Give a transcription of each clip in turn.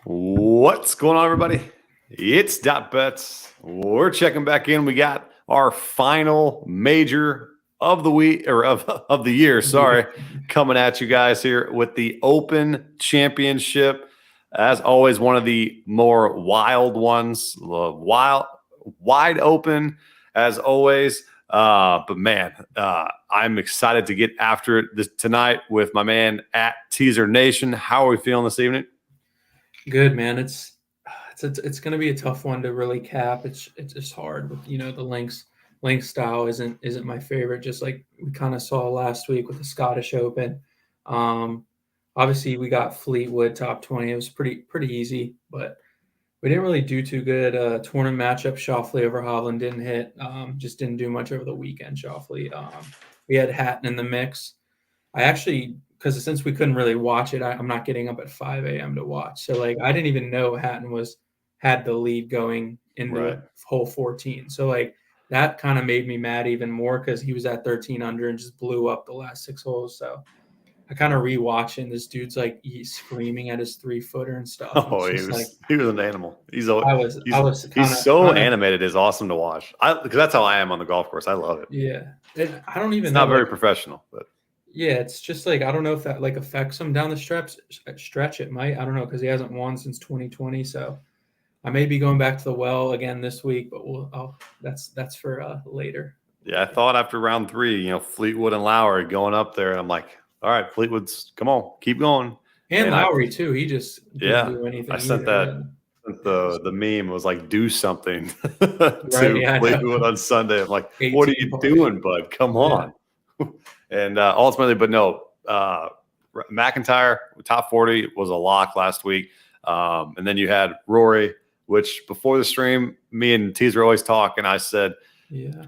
What's going on, everybody? It's Dot Bets. We're checking back in. We got our final major of the week or of the year, coming at you guys here with the Open Championship. As always, one of the more wild ones, wide open as always. But man, I'm excited to get after it tonight with my man at Teaser Nation. How are we feeling this evening? Good, man. It's going to be a tough one to really cap. It's just hard with the link style isn't my favorite. Just like we kind of saw last week with the Scottish Open. Obviously we got Fleetwood top 20. It was pretty easy, but we didn't really do too good. Tournament matchup, Schauffele over Hovland didn't hit. Just didn't do much over the weekend. Schauffele. We had Hatton in the mix. Because since we couldn't really watch it, I'm not getting up at 5 a.m. to watch. So like I didn't even know Hatton had the lead going into hole 14. So like that kind of made me mad even more because he was at 13 under and just blew up the last 6 holes. So I kind of rewatching this dude's like he's screaming at his 3-footer and stuff. Oh, he was an animal. He's so animated. It's awesome to watch. Because that's how I am on the golf course. I love it. Yeah, I don't even. It's not very professional, but. Yeah, it's just like I don't know if that like affects him down the stretch. It might. I don't know because he hasn't won since 2020. So I may be going back to the well again this week, but that's for later. Yeah, I thought after round 3, Fleetwood and Lowry going up there, and I'm like, all right, Fleetwood's come on, keep going. And Lowry too. He just didn't do anything. I sent the meme was like do something to Fleetwood on Sunday. I'm like, what are you doing, bud? Come on. And ultimately, but no, McIntyre top 40 was a lock last week. And then you had Rory, which before the stream, me and Teaser always talk. And I said,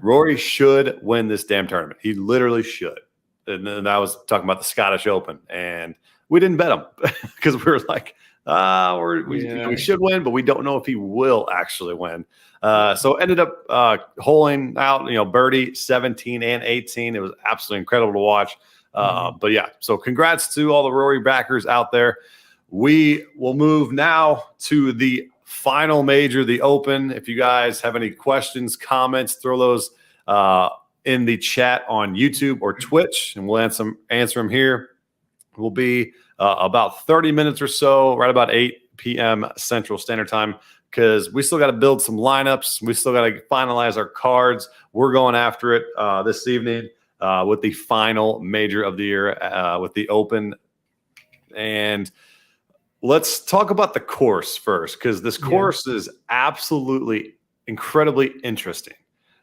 Rory should win this damn tournament. He literally should. And then I was talking about the Scottish Open, and we didn't bet him because we were like, we should win, but we don't know if he will actually win. So ended up holing out, birdie 17 and 18. It was absolutely incredible to watch. But yeah, so congrats to all the Rory backers out there. We will move now to the final major, the Open. If you guys have any questions, comments, throw those in the chat on YouTube or Twitch, and we'll answer them here. We'll be about 30 minutes or so, right about 8 p.m. Central Standard Time, because we still got to build some lineups. We still got to finalize our cards. We're going after it this evening with the final major of the year with the Open. And let's talk about the course first, because this course is absolutely incredibly interesting.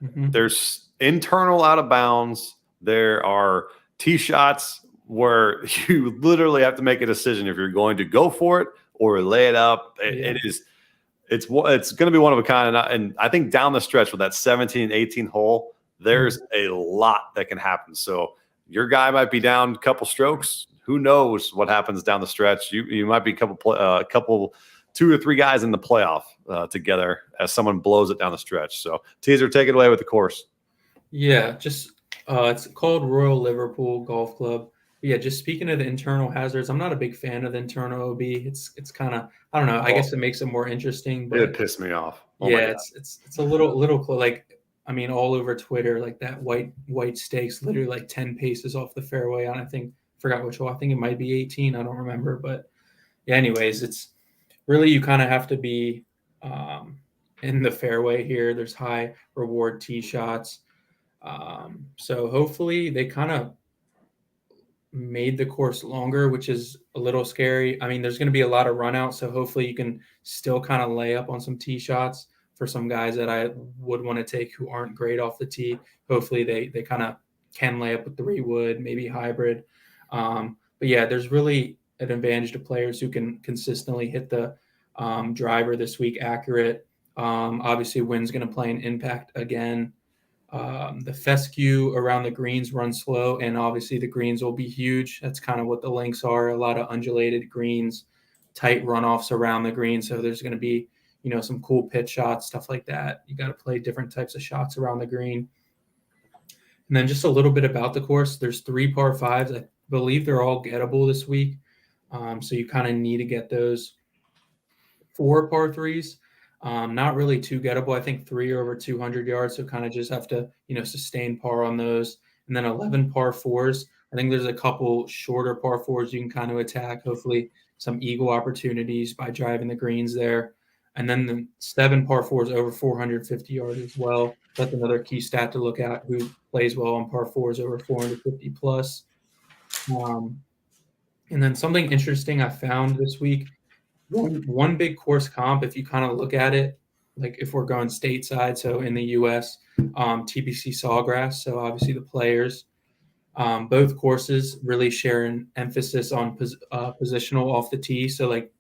Mm-hmm. There's internal out of bounds. There are tee shots where you literally have to make a decision if you're going to go for it or lay it up. It's going to be one of a kind. And I think down the stretch with that 17, 18 hole, there's a lot that can happen. So your guy might be down a couple strokes. Who knows what happens down the stretch? You might be a couple 2 or 3 guys in the playoff together as someone blows it down the stretch. So Teaser, take it away with the course. Yeah, just it's called Royal Liverpool Golf Club. But yeah, just speaking of the internal hazards, I'm not a big fan of the internal OB. It's kind of, I don't know. I guess it makes it more interesting. But it pissed me off. It's a little like, I mean, all over Twitter, like that white stakes literally like 10 paces off the fairway on, forgot which hole. I think it might be 18. I don't remember, but yeah. Anyways, it's really you kind of have to be in the fairway here. There's high reward tee shots. So hopefully they kind of made the course longer, which is a little scary. I mean, there's going to be a lot of run out, so hopefully you can still kind of lay up on some tee shots for some guys that I would want to take who aren't great off the tee. Hopefully they kind of can lay up with 3-wood, maybe hybrid. But yeah, there's really an advantage to players who can consistently hit the driver this week accurate. Obviously, wind's going to play an impact again. The fescue around the greens run slow, and obviously the greens will be huge. That's kind of what the links are. A lot of undulated greens, tight runoffs around the green. So there's going to be, some cool pitch shots, stuff like that. You got to play different types of shots around the green. And then just a little bit about the course. There's 3 par 5s. I believe they're all gettable this week. So you kind of need to get those 4 par 3s. Not really too gettable. I think 3 are over 200 yards. So kind of just have to, sustain par on those. And then 11 par 4s. I think there's a couple shorter par 4s you can kind of attack. Hopefully some eagle opportunities by driving the greens there. And then the 7 par 4s over 450 yards as well. That's another key stat to look at, who plays well on par 4s over 450 plus. And then something interesting I found this week, one big course comp, if you kind of look at it, like if we're going stateside, so in the U.S., TPC Sawgrass, so obviously the players, both courses really share an emphasis on positional off the tee. So like,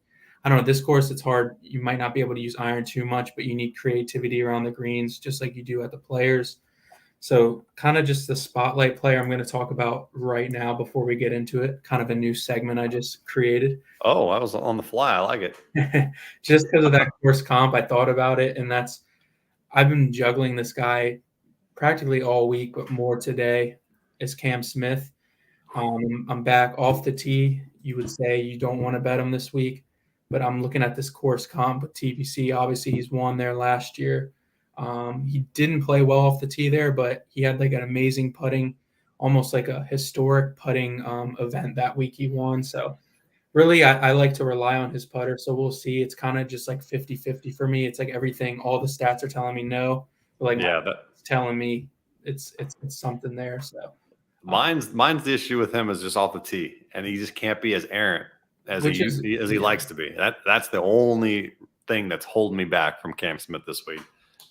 I don't know, this course, it's hard. You might not be able to use iron too much, but you need creativity around the greens, just like you do at the players. So kind of just the spotlight player I'm going to talk about right now before we get into it, kind of a new segment I just created. Oh, I was on the fly. I like it. Just because of that course comp, I thought about it. And I've been juggling this guy practically all week, but more today is Cam Smith. I'm back off the tee. You would say you don't want to bet him this week, but I'm looking at this course comp with TPC. Obviously, he's won there last year. He didn't play well off the tee there, but he had like an amazing putting, almost like a historic putting event that week he won. So really, I like to rely on his putter. So we'll see. It's kind of just like 50-50 for me. It's like everything, all the stats are telling me no, but that's telling me it's something there. So mine's the issue with him is just off the tee, and he just can't be as errant as he likes to be. That's the only thing that's holding me back from Cam Smith this week.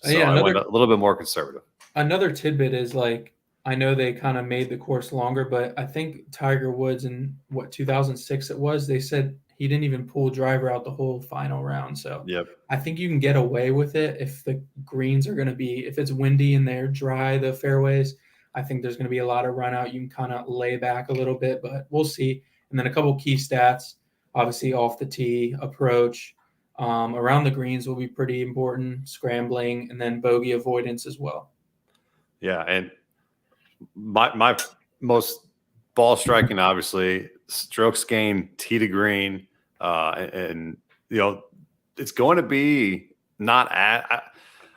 So I went a little bit more conservative. Another tidbit is like, I know they kind of made the course longer, but I think Tiger Woods in 2006 it was, they said he didn't even pull driver out the whole final round. So I think you can get away with it if the greens are going to be, if it's windy and they're dry, the fairways, I think there's going to be a lot of run out. You can kind of lay back a little bit, but we'll see. And then a couple key stats, obviously off the tee, approach, around the greens will be pretty important, scrambling, and then bogey avoidance as well. Yeah, and my most ball striking, obviously, strokes gained, tee to green, and it's going to be not at.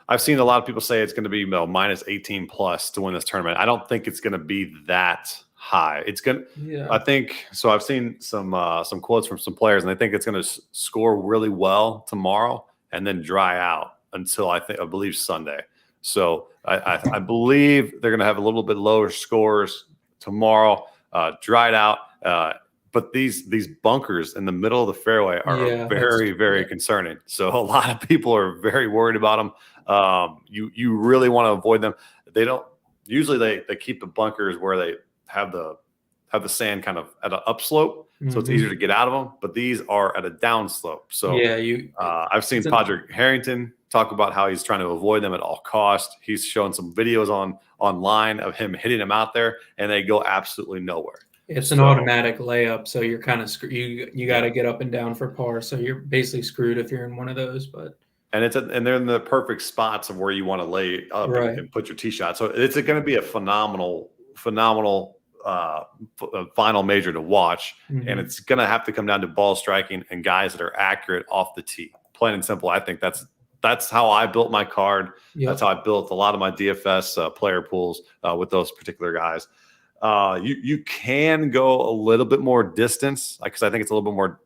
I've seen a lot of people say it's going to be minus 18 plus to win this tournament. I don't think it's going to be that high. It's going to, I think so. I've seen some quotes from some players, and they think it's going to score really well tomorrow and then dry out until I believe Sunday. So I believe they're going to have a little bit lower scores tomorrow, dried out. But these bunkers in the middle of the fairway are very, very concerning. So a lot of people are very worried about them. You really want to avoid them. They don't usually they keep the bunkers where they have the sand kind of at an upslope, so it's easier to get out of them. But these are at a downslope. So I've seen Padraig Harrington talk about how he's trying to avoid them at all costs. He's shown some videos online of him hitting them out there, and they go absolutely nowhere. It's an automatic layup, so you're kind of you got to get up and down for par. So you're basically screwed if you're in one of those. But and they're in the perfect spots of where you want to lay up and put your tee shot. So it's going to be a phenomenal final major to watch, and it's going to have to come down to ball striking and guys that are accurate off the tee. Plain and simple. I think that's how I built my card. That's how I built a lot of my DFS player pools with those particular guys. You can go a little bit more distance because I think it's a little bit more.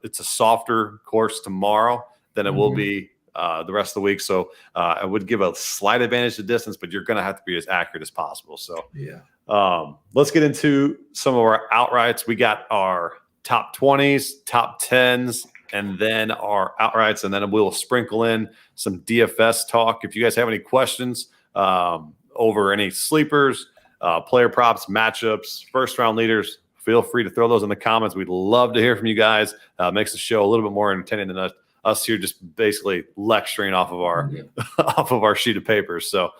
It's a softer course tomorrow than it will be the rest of the week. So I would give a slight advantage to distance, but you're going to have to be as accurate as possible. So let's get into some of our outrights. We got our top 20s, top 10s, and then our outrights, and then we'll sprinkle in some DFS talk. If you guys have any questions over any sleepers, player props, matchups, first round leaders, feel free to throw those in the comments. We'd love to hear from you guys. Makes the show a little bit more entertaining than us here just basically lecturing off of our off of our sheet of paper. So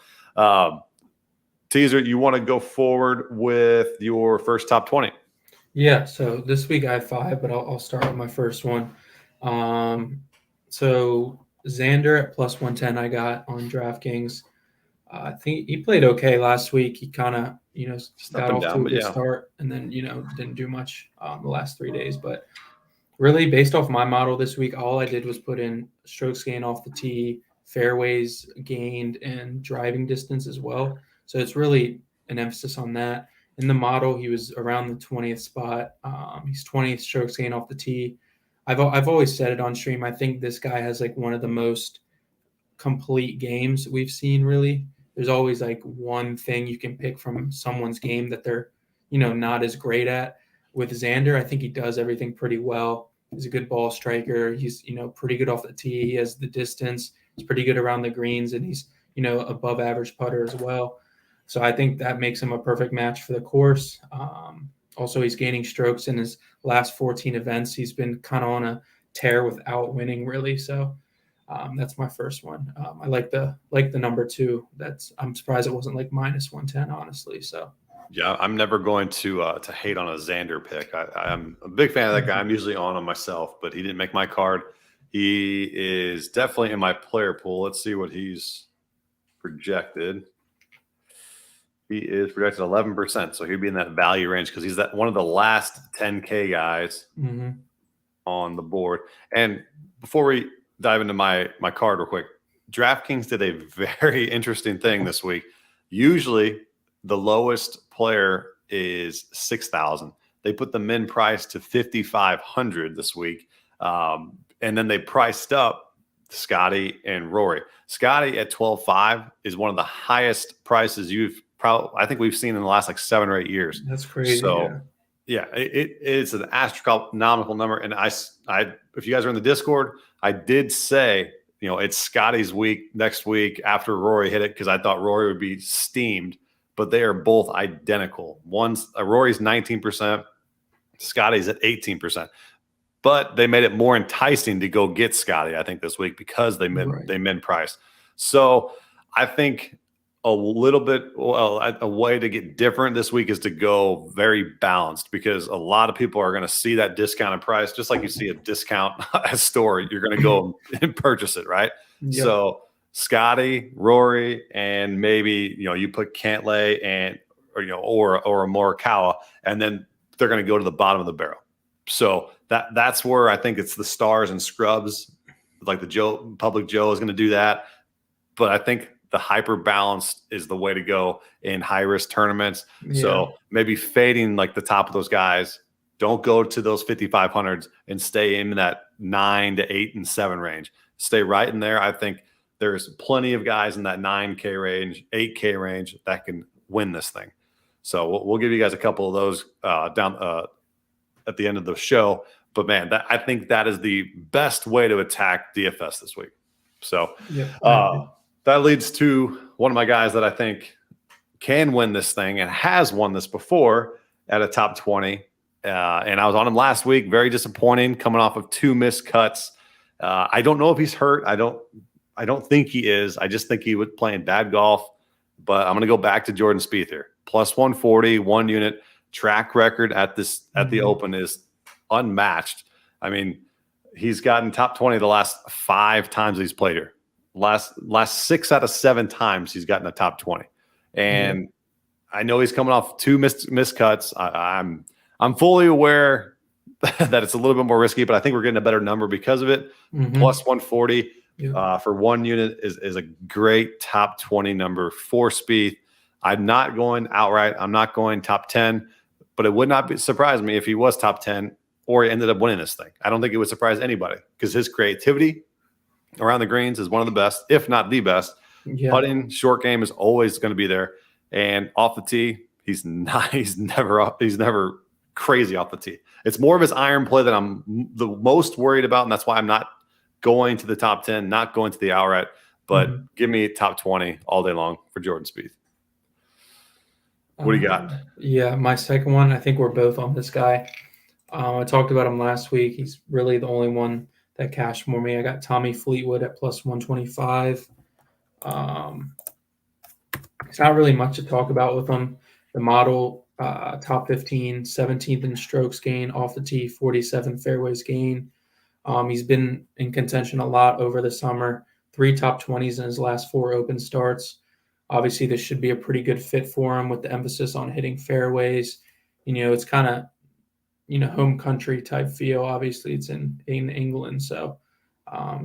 Teaser, you want to go forward with your first top 20? Yeah, so this week I have 5, but I'll start with my first one. So Xander at plus 110 I got on DraftKings. I think he played okay last week. He kind of, got off to a good start and then, didn't do much the last 3 days. But really, based off my model this week, all I did was put in strokes gained off the tee, fairways gained, and driving distance as well. So it's really an emphasis on that. In the model, he was around the 20th spot. He's 20th strokes gained off the tee. I've always said it on stream. I think this guy has like one of the most complete games we've seen, really. There's always like one thing you can pick from someone's game that they're, not as great at. With Xander, I think he does everything pretty well. He's a good ball striker. He's, pretty good off the tee. He has the distance. He's pretty good around the greens, and he's, above average putter as well. So I think that makes him a perfect match for the course. Also, he's gaining strokes in his last 14 events. He's been kind of on a tear without winning, really. So that's my first one. I like the number 2. I'm surprised it wasn't like minus 110, honestly. So yeah, I'm never going to hate on a Xander pick. I'm a big fan of that guy. I'm usually on him myself, but he didn't make my card. He is definitely in my player pool. Let's see what he's projected. He is projected 11%, so he'd be in that value range because he's that one of the last 10K guys on the board. And before we dive into my card real quick, DraftKings did a very interesting thing this week. Usually, the lowest player is 6,000. They put the min price to 5,500 this week, and then they priced up Scotty and Rory. Scotty at 12.5 is one of the highest prices I think we've seen in the last like 7 or 8 years. That's crazy. So yeah, it's an astronomical number. And I, if you guys are in the Discord, I did say, it's Scotty's week next week after Rory hit it because I thought Rory would be steamed, but they are both identical. Rory's 19%, Scotty's at 18%. But they made it more enticing to go get Scotty, I think, this week because they min price. So I think a way to get different this week is to go very balanced because a lot of people are going to see that discounted price. Just like you see a discount at a store, you're going to go and purchase it, right? Yep. So Scotty, Rory, and maybe, you put Cantlay or a Morikawa, and then they're going to go to the bottom of the barrel. So that's where I think it's the stars and scrubs, like the Public Joe is going to do that. But I think the hyper balanced is the way to go in high risk tournaments. Yeah. So maybe fading like the top of those guys. Don't go to those 5,500s and stay in that 9 to 8 and 7 range. Stay right in there. I think there's plenty of guys in that 9K range, 8K range that can win this thing. So we'll give you guys a couple of those down at the end of the show. But man, I think that is the best way to attack DFS this week. So that leads to one of my guys that I think can win this thing and has won this before at a top 20. And I was on him last week. Very disappointing, coming off of 2 missed cuts. I don't know if he's hurt. I don't think he is. I just think he was playing bad golf. But I'm going to go back to Jordan Spieth here. Plus 140, 1 unit track record at the Open is unmatched. I mean, he's gotten top 20 the last 5 times he's played here. Last 6 out of 7 times he's gotten a top 20. And I know he's coming off 2 missed cuts. I'm fully aware that it's a little bit more risky, but I think we're getting a better number because of it. Plus 140 for 1 unit is a great top 20 number for Spieth. I'm not going outright. I'm not going top 10, but it would not surprise me if he was top 10 or he ended up winning this thing. I don't think it would surprise anybody because his creativity around the greens is one of the best, if not the best. Putting, short game is always going to be there. And off the tee, he's never crazy off the tee. It's more of his iron play that I'm the most worried about, and that's why I'm not going to the top 10, not going to the outright, but give me top 20 all day long for Jordan Spieth. What do you got? Yeah, my second one, I think we're both on this guy. I talked about him last week. He's really the only one that cashed for me. I got Tommy Fleetwood at plus 125. It's not really much to talk about with him. The model, top 15, 17th in strokes gain off the tee, 47 fairways gain. He's been in contention a lot over the summer. 3 top 20s in his last 4 open starts. Obviously, this should be a pretty good fit for him with the emphasis on hitting fairways. It's kind of, home country type feel. Obviously, it's in England, so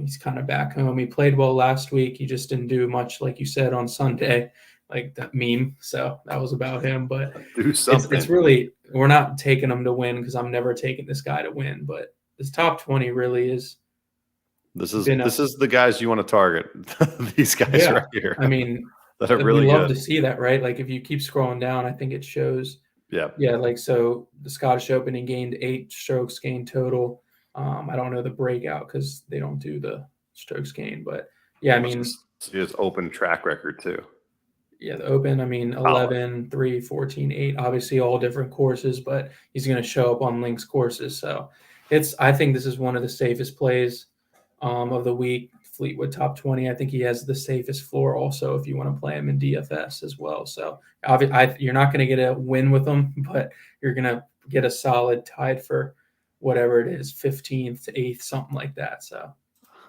he's kind of back home. He played well last week. He just didn't do much, like you said, on Sunday, like that meme. So that was about him. But it's really, we're not taking him to win because I'm never taking this guy to win. But this top 20 really is. This is the guys you want to target. These guys right here. I mean, that are really we love good to see that, right? Like if you keep scrolling down, I think it shows. Yeah. Like so, the Scottish Open, he gained 8 strokes gained total. I don't know the breakout because they don't do the strokes gained, but yeah, I mean, his open track record too. Yeah, the Open, I mean, 11, 3, 14, 8, obviously all different courses, but he's going to show up on links courses. So I think this is one of the safest plays of the week. Fleetwood top 20. I think he has the safest floor also if you want to play him in DFS as well. So you're not going to get a win with him, but you're going to get a solid tied for whatever it is, 15th, 8th, something like that. So,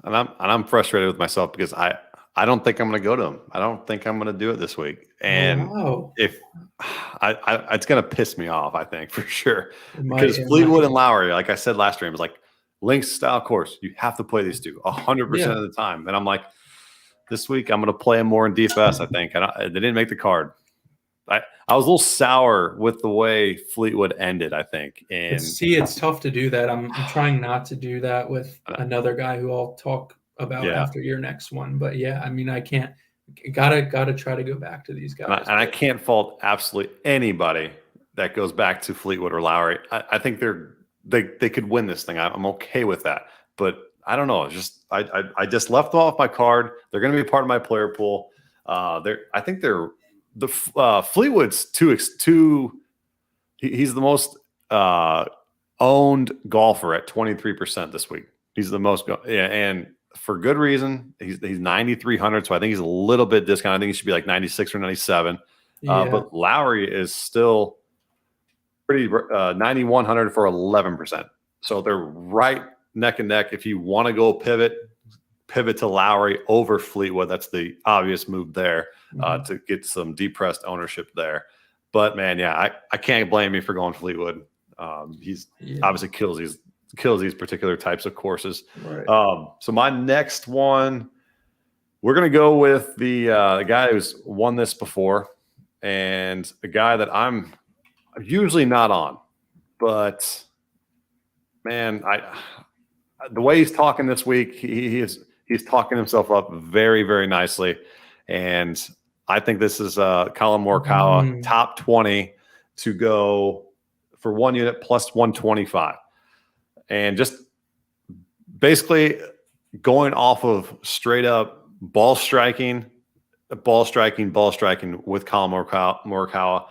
and I'm frustrated with myself because I don't think I'm going to go to him. I don't think I'm going to do it this week. And if it's going to piss me off, I think for sure, because Fleetwood and Lowry, like I said last stream, is like links style course. You have to play these two 100% of the time. And I'm like, this week I'm going to play him more in DFS. I think they didn't make the card. I was a little sour with the way Fleetwood ended, I think. And it's tough to do that. I'm trying not to do that with another guy who I'll talk about after your next one. But yeah, I mean, I can't. Gotta try to go back to these guys. And I can't fault absolutely anybody that goes back to Fleetwood or Lowry. I think they could win this thing. I'm okay with that. But I don't know. I just left them off my card. They're going to be part of my player pool. I think they're. The Fleetwood's too. He's the most owned golfer at 23% this week. He's the most, and for good reason. He's 9,300, so I think he's a little bit discounted. I think he should be like 96 or 97. But Lowry is still pretty 9,100 for 11%. So they're right neck and neck. If you want to go pivot to Lowry over Fleetwood. That's the obvious move there to get some depressed ownership there. But man, I can't blame you for going Fleetwood. He's obviously kills these particular types of courses. Right. So my next one, we're gonna go with the guy who's won this before, and a guy that I'm usually not on, but man, the way he's talking this week, he's talking himself up very, very nicely. And I think this is Collin Morikawa, top 20 to go for 1 unit plus 125. And just basically going off of straight up ball striking with Collin Morikawa.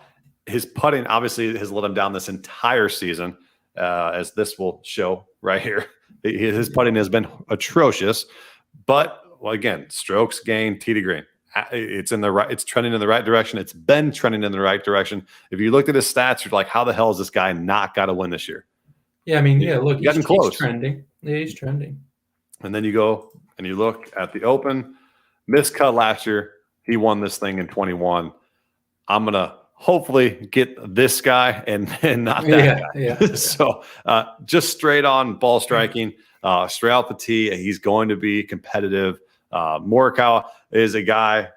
His putting obviously has let him down this entire season, as this will show right here. His putting has been atrocious. But again, strokes gained, tee to green. It's trending in the right direction. It's been trending in the right direction. If you looked at his stats, you're like, how the hell is this guy not got to win this year? Yeah, I mean, look, he's close. He's trending. Yeah, he's trending. And then you go and you look at the Open, missed cut last year. He won this thing in 21. I'm gonna hopefully get this guy and not that guy. Yeah. So just straight on ball striking. Straight out the tee, he's going to be competitive. Morikawa is a guy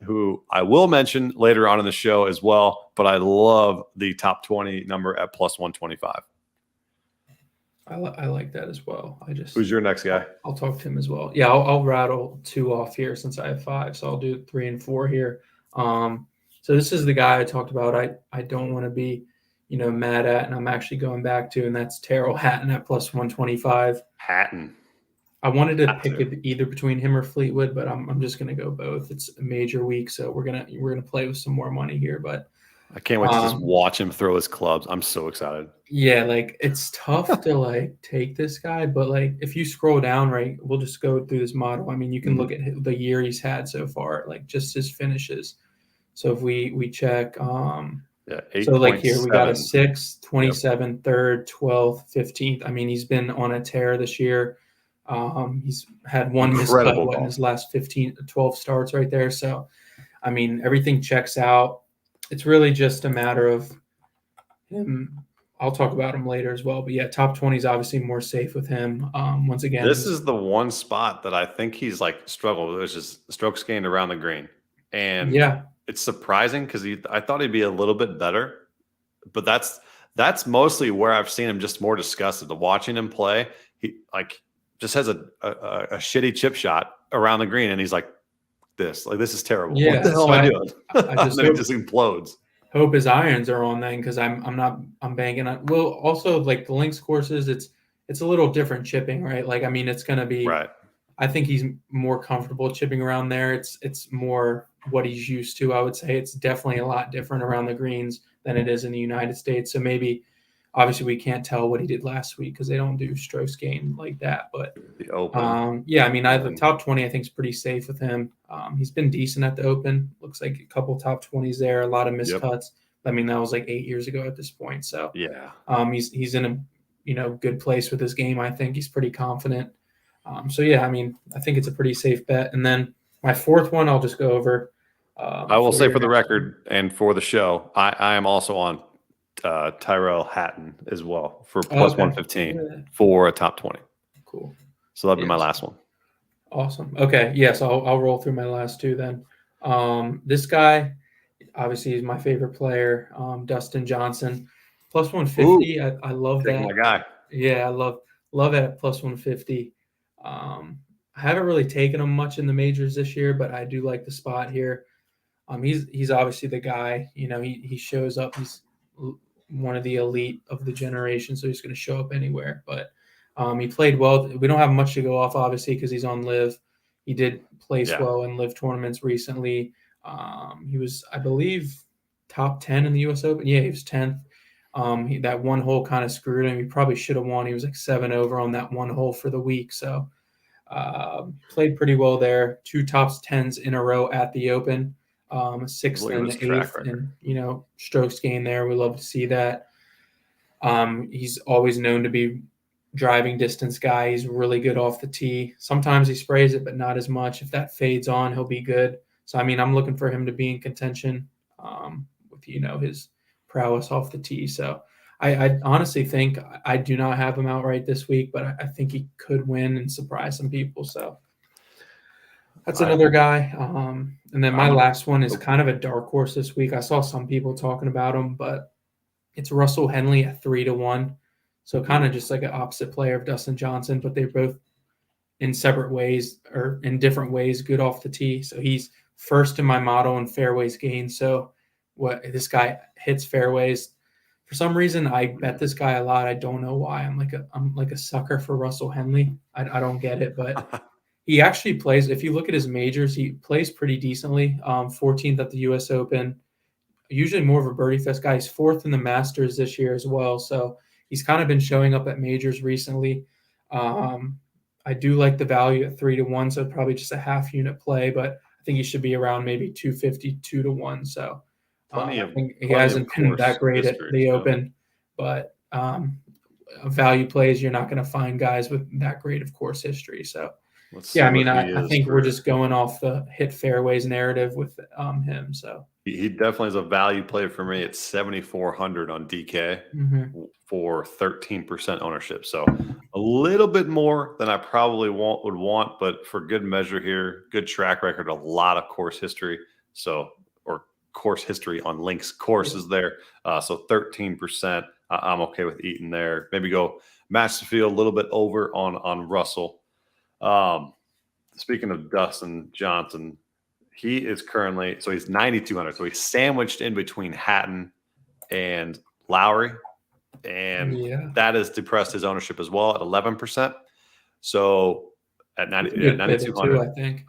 who I will mention later on in the show as well, but I love the top 20 number at plus 125. I like that as well. Who's your next guy? I'll talk to him as well. Yeah, I'll rattle 2 off here since I have 5, so I'll do 3 and 4 here. So this is the guy I talked about. I don't want to be, mad at, and I'm actually going back to, and that's Tyrrell Hatton at plus 125. Hatton. I wanted to pick it either between him or Fleetwood, but I'm just going to go both. It's a major week, so we're gonna play with some more money here. But I can't wait to just watch him throw his clubs. I'm so excited. Yeah, like it's tough to like take this guy, but like if you scroll down, right, we'll just go through this model. I mean, you can look at the year he's had so far, like just his finishes. So if we check, yeah, so like here we got a 6th, 27th, 3rd, 12th, 15th. I mean, he's been on a tear this year. He's had one miscut in his last 12 starts right there. So, I mean, everything checks out. It's really just a matter of him. I'll talk about him later as well. But yeah, top 20 is obviously more safe with him. Once again, this is the one spot that I think he's like struggled with, which is strokes gained around the green. And yeah, it's surprising because I thought he'd be a little bit better, but that's mostly where I've seen him just more disgusted. The watching him play, he like just has a shitty chip shot around the green, and he's like, this is terrible. Yeah, what the hell am I doing? I just then he just implodes. Hope his irons are on then, because I'm banking on. Well, also like the links courses, it's a little different chipping, right? Like I mean, it's gonna be right. I think he's more comfortable chipping around there. It's more what he's used to. I would say it's definitely a lot different around the greens than it is in the United States. So maybe, obviously, we can't tell what he did last week because they don't do strokes gained like that. But the Open, yeah, I mean, the top 20 I think is pretty safe with him. He's been decent at the Open. Looks like a couple top 20s there. A lot of miscuts. I mean, that was like 8 years ago at this point. So yeah, he's in a good place with his game. I think he's pretty confident. So yeah, I mean, I think it's a pretty safe bet. And then my fourth one, I'll just go over. I will say for the record and for the show, I am also on Tyrell Hatton as well for plus 115 for a top 20. Cool. So that'll be my last one. Awesome. Okay. Yes, I'll roll through my last two then. This guy, obviously, is my favorite player, Dustin Johnson, plus 150. I love that. My guy. Yeah, I love it at plus 150. I haven't really taken him much in the majors this year, but I do like the spot here. He's obviously the guy. You know, he shows up. He's one of the elite of the generation, so he's going to show up anywhere. But he played well. We don't have much to go off, obviously, because he's on LIV. He did place well in LIV tournaments recently. He was, I believe, top 10 in the U.S. Open. Yeah, he was 10th. That one hole kind of screwed him. He probably should have won. He was like 7 over on that one hole for the week. So played pretty well there. 2 top 10s in a row at the Open. 6th and 8th, and strokes gained there. We love to see that. He's always known to be driving distance guy. He's really good off the tee. Sometimes he sprays it, but not as much. If that fades on, he'll be good. So I mean, I'm looking for him to be in contention with his prowess off the tee. So I honestly think I do not have him outright this week, but I think he could win and surprise some people. So that's another guy. And then my last one is kind of a dark horse this week. I saw some people talking about him, but it's Russell Henley at 3-1. So kind of just like an opposite player of Dustin Johnson, but they're both in separate ways or in different ways good off the tee. So he's first in my model in fairways gained. So this guy hits fairways. For some reason, I bet this guy a lot. I don't know why. I'm like a sucker for Russell Henley. I don't get it, but he actually plays. If you look at his majors, he plays pretty decently. 14th at the U.S. Open. Usually more of a birdie fest guy. He's 4th in the Masters this year as well. So he's kind of been showing up at majors recently. I do like the value at 3-1, so probably just a half unit play, but I think he should be around maybe 250, 2-1. So I think he hasn't been that great at the Open, but value plays, you're not going to find guys with that great of course history. So yeah, I mean, I think we're just going off the hit fairways narrative with him. So he definitely is a value play for me. It's 7,400 on DK for 13% ownership. So a little bit more than I probably would want, but for good measure here, good track record, a lot of course history. So, or course history on links courses there. So 13%. I'm okay with eating there. Maybe go match the field a little bit over on Russell. Speaking of Dustin Johnson, he is currently, so he's 9,200. So he's sandwiched in between Hatton and Lowry. And that has depressed his ownership as well at 11%. So at 9,200,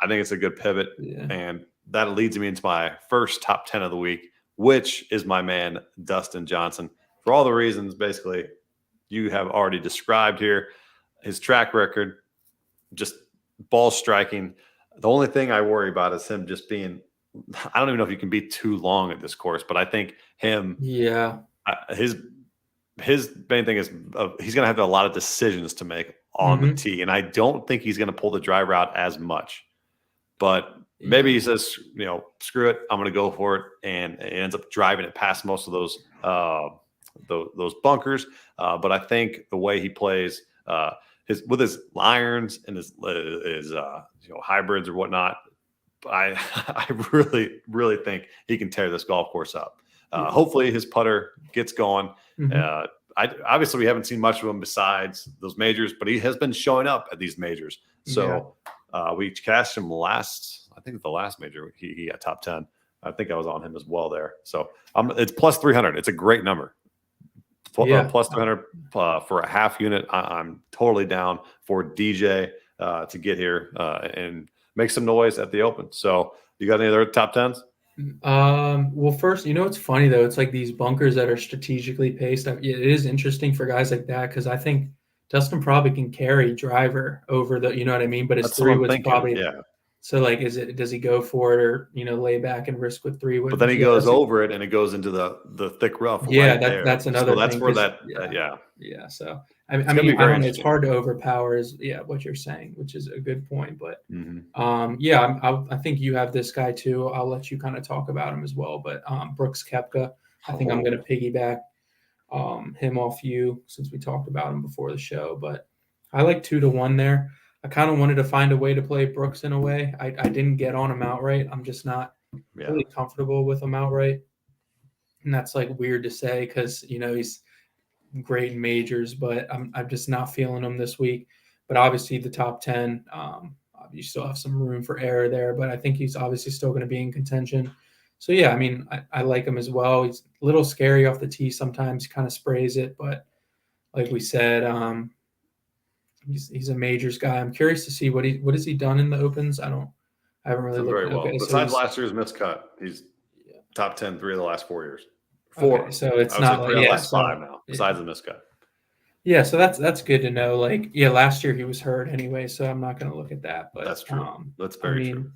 I think it's a good pivot. Yeah. And that leads me into my first top 10 of the week, which is my man, Dustin Johnson. For all the reasons, basically, you have already described here. His track record, just ball striking. The only thing I worry about is him just being, I don't even know if you can be too long at this course, but I think him, his main thing is he's going to have a lot of decisions to make on the tee. And I don't think he's going to pull the driver out as much, but maybe he says, screw it, I'm going to go for it. And it ends up driving it past most of those bunkers. But I think the way he plays, with his irons and his hybrids or whatnot, I really think he can tear this golf course up. Hopefully his putter gets going. Obviously we haven't seen much of him besides those majors, but he has been showing up at these majors. So we cast him I think the last major he got top 10. I think I was on him as well there. So it's plus 300. It's a great number. Plus 300 for a half unit. I'm totally down for DJ to get here and make some noise at the Open. So you got any other top 10s? Well, first, it's funny though. It's like these bunkers that are strategically paced. It is interesting for guys like that because I think Dustin probably can carry driver over the, you know what I mean? But his three was probably So like, does he go for it or lay back and risk with three? But then he goes over it and it goes into the thick rough. Yeah, that's another. So that's thing, where that. So I mean, I don't know, it's hard to overpower. What you're saying, which is a good point. But I think you have this guy too. I'll let you kind of talk about him as well. But Brooks Koepka, I think I'm going to piggyback him off you since we talked about him before the show. But I like 2-1 there. I kind of wanted to find a way to play Brooks in a way. I didn't get on him outright. I'm just not really comfortable with him outright. And that's like weird to say because, he's great in majors, but I'm just not feeling him this week. But obviously the top 10, you still have some room for error there, but I think he's obviously still going to be in contention. So, yeah, I mean, I like him as well. He's a little scary off the tee sometimes, kind of sprays it. But like we said, he's a majors guy. I'm curious to see what has he done in the Opens. I haven't really looked very well. Okay, besides last year's miscut, he's top 10 3 of the last 4 years. Okay, so it's not like last 5 now. Besides the miscut. Yeah, so that's good to know. Like, last year he was hurt anyway, so I'm not going to look at that. But that's true. That's very true.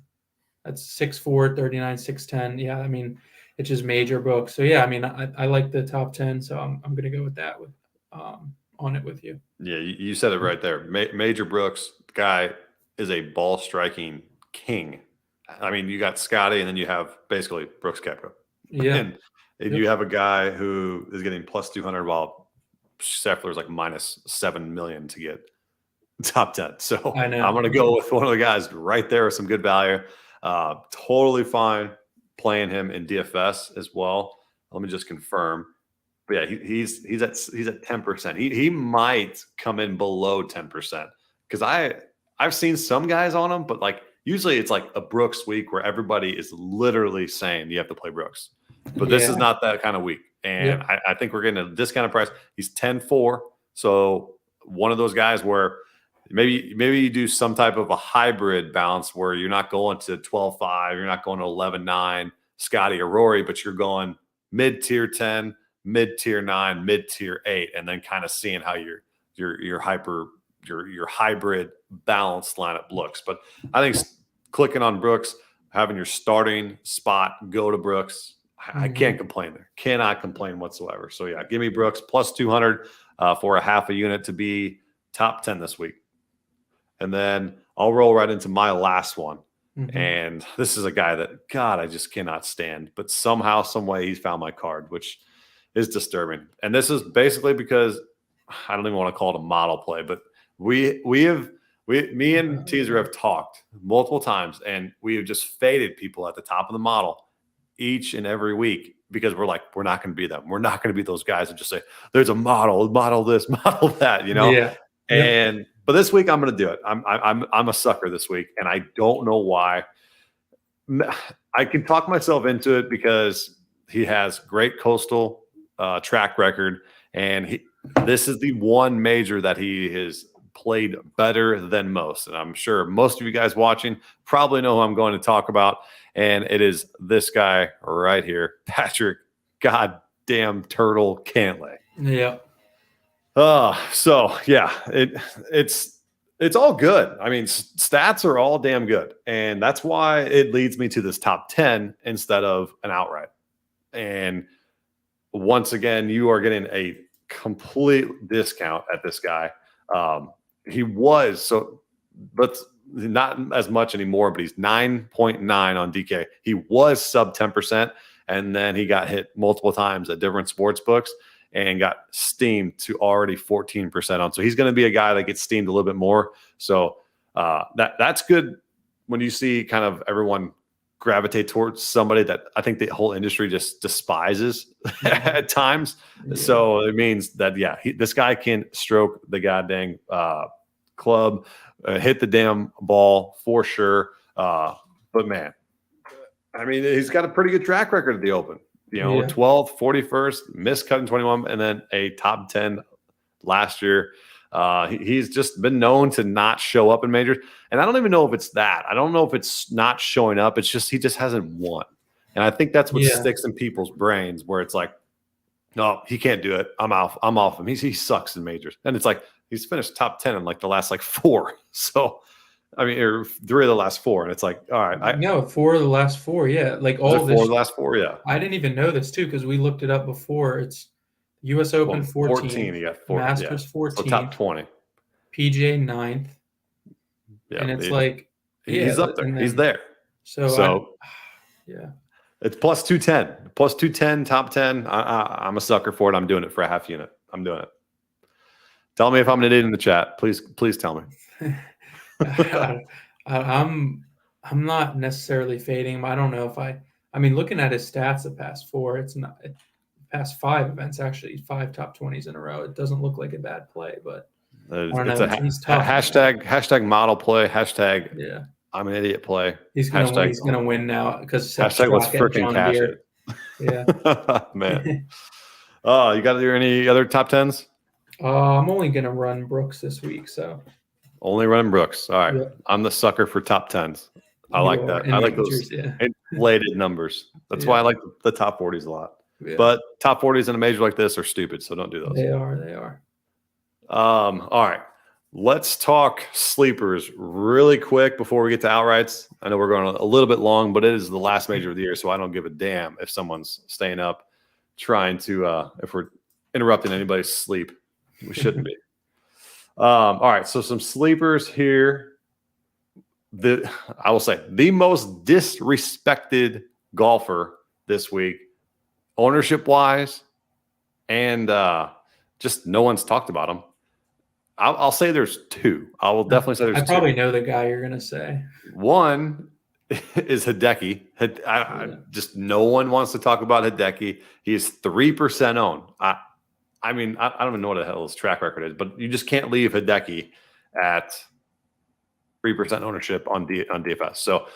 That's 6'4", 39, 6'10". Yeah, I mean, it's just major Brooks. So yeah, I mean, I like the top 10, so I'm going to go with that on it with you. Yeah, you said it right there. Major Brooks, guy is a ball striking king. I mean, you got Scotty, and then you have basically Brooks Koepka. Yeah, and you have a guy who is getting plus 200 while Scheffler's like minus 7 million to get top 10. So I'm going to go with one of the guys right there with some good value. Totally fine playing him in DFS as well. Let me just confirm. But yeah, he's at 10%. He might come in below 10% because I've seen some guys on him, but like usually it's like a Brooks week where everybody is literally saying you have to play Brooks. But this is not that kind of week, and I think we're getting a discounted price. He's 10-4, so one of those guys where maybe you do some type of a hybrid bounce where you're not going to 12-5, you're not going to 11-9, Scotty or Rory, but you're going mid-tier 10. Mid-tier 9, mid-tier 8, and then kind of seeing how your hybrid balanced lineup looks. But I think clicking on Brooks, having your starting spot go to Brooks, I can't complain there. Cannot complain whatsoever. So yeah, give me Brooks plus 200 for a half a unit to be top 10 this week. And then I'll roll right into my last one. And this is a guy that, God, I just cannot stand. But somehow, some way, he's found my card, which is disturbing. And this is basically because I don't even want to call it a model play, but me and Teaser have talked multiple times, and we have just faded people at the top of the model each and every week because we're like, we're not going to be them. We're not going to be those guys that just say, there's a model this, model that, But this week I'm going to do it. I'm a sucker this week, and I don't know why. I can talk myself into it because he has great coastal track record, and this is the one major that he has played better than most. And I'm sure most of you guys watching probably know who I'm going to talk about. And it is this guy right here, Patrick goddamn Turtle Cantlay. Yeah. So yeah, it's all good. I mean, stats are all damn good. And that's why it leads me to this top 10 instead of an outright. And once again, you are getting a complete discount at this guy. He was so, but not as much anymore, but he's 9.9 on DK. He was sub 10%, and then he got hit multiple times at different sports books and got steamed to already 14% on. So he's going to be a guy that gets steamed a little bit more. So that's good when you see kind of everyone gravitate towards somebody that I think the whole industry just despises at times. Yeah. So it means that, yeah, this guy can stroke the goddamn club, hit the damn ball for sure. But man, I mean, he's got a pretty good track record at the Open. 12th, 41st, missed cut in 21, and then a top 10 last year. He's just been known to not show up in majors. And I don't even know if it's that. I don't know if it's not showing up. It's just he just hasn't won. And I think that's what sticks in people's brains, where it's like, no, he can't do it. I'm off him. He sucks in majors. And it's like he's finished top 10 in like the last like 4. So I mean, or 3 of the last 4, and it's like, all right. No, 4 of the last 4, yeah. Like all this. 4 of the last 4, yeah. I didn't even know this too because we looked it up before. It's U.S. Open 14, he got 14, Masters 14, so top 20, PGA 9th, and it's like he's up there. He's there. So yeah, it's plus 210, plus 210, top 10. I'm a sucker for it. I'm doing it for a half unit. I'm doing it. Tell me if I'm an idiot in the chat. Please tell me. I'm not necessarily fading him. I don't know if I mean, looking at his stats the past 4, it's not past 5 events, actually 5 top 20s in a row. It doesn't look like a bad play, but it's a hashtag model play, hashtag I'm an idiot play. He's gonna win now because hashtag let's freaking cash it. Yeah. Man. You got any other top 10s? I'm only gonna run Brooks this week, so only running Brooks. All right. Yeah. I'm the sucker for top 10s. I like that. I like those inflated numbers. That's why I like the top 40s a lot. Yeah. But top 40s in a major like this are stupid, so don't do those. They are. All right. Let's talk sleepers really quick before we get to outrights. I know we're going a little bit long, but it is the last major of the year, so I don't give a damn if someone's staying up trying to if we're interrupting anybody's sleep. We shouldn't be. All right, so some sleepers here. I will say the most disrespected golfer this week, ownership wise, and just no one's talked about him. I'll say there's 2. I will definitely say there's 2. I probably know the guy you're gonna say. One is Hideki. Just no one wants to talk about Hideki. He is 3% owned. I mean, I don't even know what the hell his track record is, but you just can't leave Hideki at 3% ownership on DFS. So